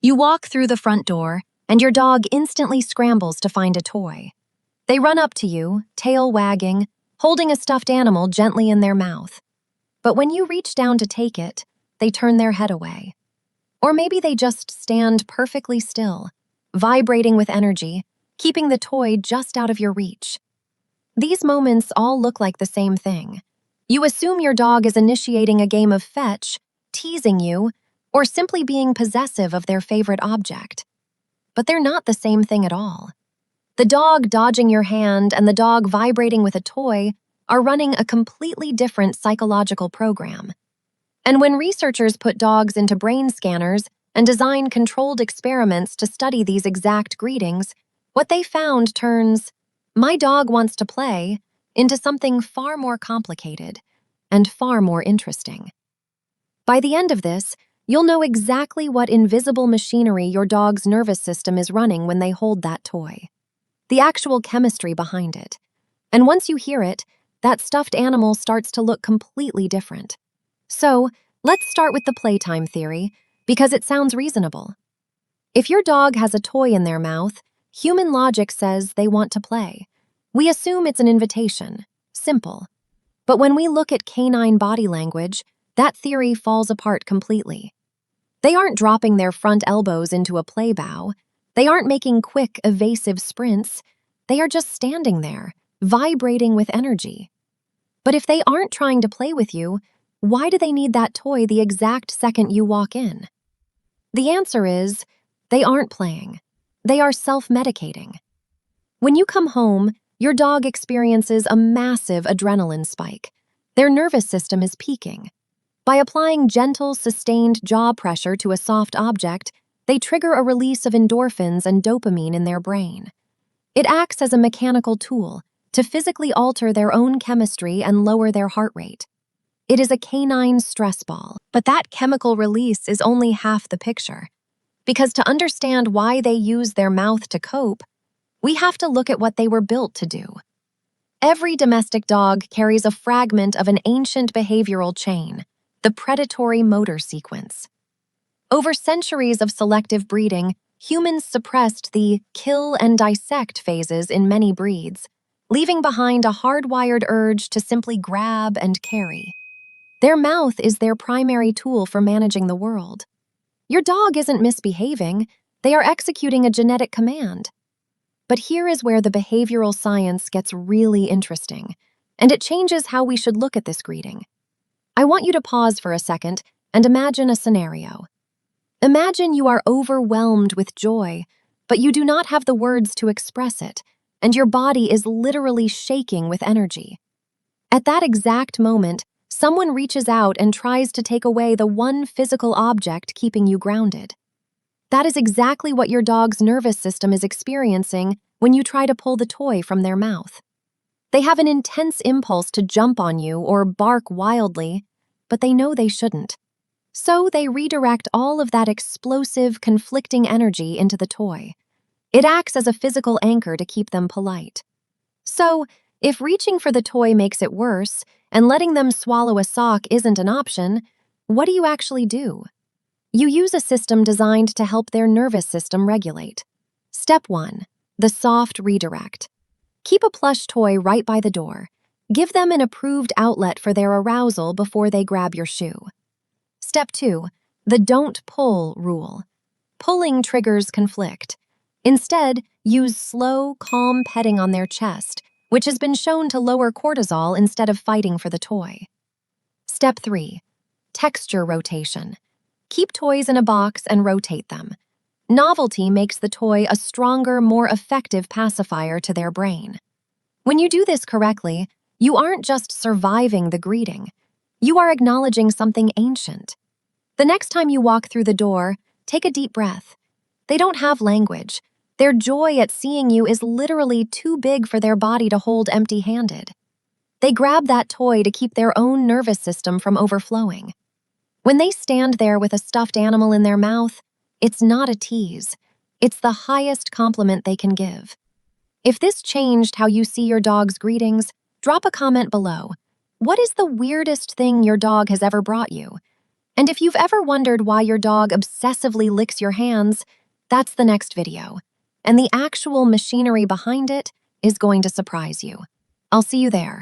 You walk through the front door, and your dog instantly scrambles to find a toy. They run up to you, tail wagging, holding a stuffed animal gently in their mouth. But when you reach down to take it, they turn their head away. Or maybe they just stand perfectly still, vibrating with energy, keeping the toy just out of your reach. These moments all look like the same thing. You assume your dog is initiating a game of fetch, teasing you, or simply being possessive of their favorite object. But they're not the same thing at all. The dog dodging your hand and the dog vibrating with a toy are running a completely different psychological program. And when researchers put dogs into brain scanners and design controlled experiments to study these exact greetings, what they found turns "my dog wants to play" into something far more complicated and far more interesting. By the end of this, you'll know exactly what invisible machinery your dog's nervous system is running when they hold that toy. The actual chemistry behind it. And once you hear it, that stuffed animal starts to look completely different. So, let's start with the playtime theory, because it sounds reasonable. If your dog has a toy in their mouth, human logic says they want to play. We assume it's an invitation. Simple. But when we look at canine body language, that theory falls apart completely. They aren't dropping their front elbows into a play bow. They aren't making quick, evasive sprints. They are just standing there, vibrating with energy. But if they aren't trying to play with you, why do they need that toy the exact second you walk in? The answer is, they aren't playing. They are self-medicating. When you come home, your dog experiences a massive adrenaline spike. Their nervous system is peaking. By applying gentle, sustained jaw pressure to a soft object, they trigger a release of endorphins and dopamine in their brain. It acts as a mechanical tool to physically alter their own chemistry and lower their heart rate. It is a canine stress ball, but that chemical release is only half the picture. Because to understand why they use their mouth to cope, we have to look at what they were built to do. Every domestic dog carries a fragment of an ancient behavioral chain, the predatory motor sequence. Over centuries of selective breeding, humans suppressed the kill and dissect phases in many breeds, leaving behind a hardwired urge to simply grab and carry. Their mouth is their primary tool for managing the world. Your dog isn't misbehaving, they are executing a genetic command. But here is where the behavioral science gets really interesting, and it changes how we should look at this greeting. I want you to pause for a second and imagine a scenario. Imagine you are overwhelmed with joy, but you do not have the words to express it, and your body is literally shaking with energy. At that exact moment, someone reaches out and tries to take away the one physical object keeping you grounded. That is exactly what your dog's nervous system is experiencing when you try to pull the toy from their mouth. They have an intense impulse to jump on you or bark wildly, but they know they shouldn't. So they redirect all of that explosive, conflicting energy into the toy. It acts as a physical anchor to keep them polite. So, if reaching for the toy makes it worse and letting them swallow a sock isn't an option, what do you actually do? You use a system designed to help their nervous system regulate. Step 1. The soft redirect. Keep a plush toy right by the door. Give them an approved outlet for their arousal before they grab your shoe. Step 2. The don't pull rule. Pulling triggers conflict. Instead, use slow, calm petting on their chest, which has been shown to lower cortisol instead of fighting for the toy. Step 3. Texture rotation. Keep toys in a box and rotate them. Novelty makes the toy a stronger, more effective pacifier to their brain. When you do this correctly, you aren't just surviving the greeting. You are acknowledging something ancient. The next time you walk through the door, take a deep breath. They don't have language. Their joy at seeing you is literally too big for their body to hold empty-handed. They grab that toy to keep their own nervous system from overflowing. When they stand there with a stuffed animal in their mouth, it's not a tease. It's the highest compliment they can give. If this changed how you see your dog's greetings, drop a comment below. What is the weirdest thing your dog has ever brought you? And if you've ever wondered why your dog obsessively licks your hands, that's the next video. And the actual machinery behind it is going to surprise you. I'll see you there.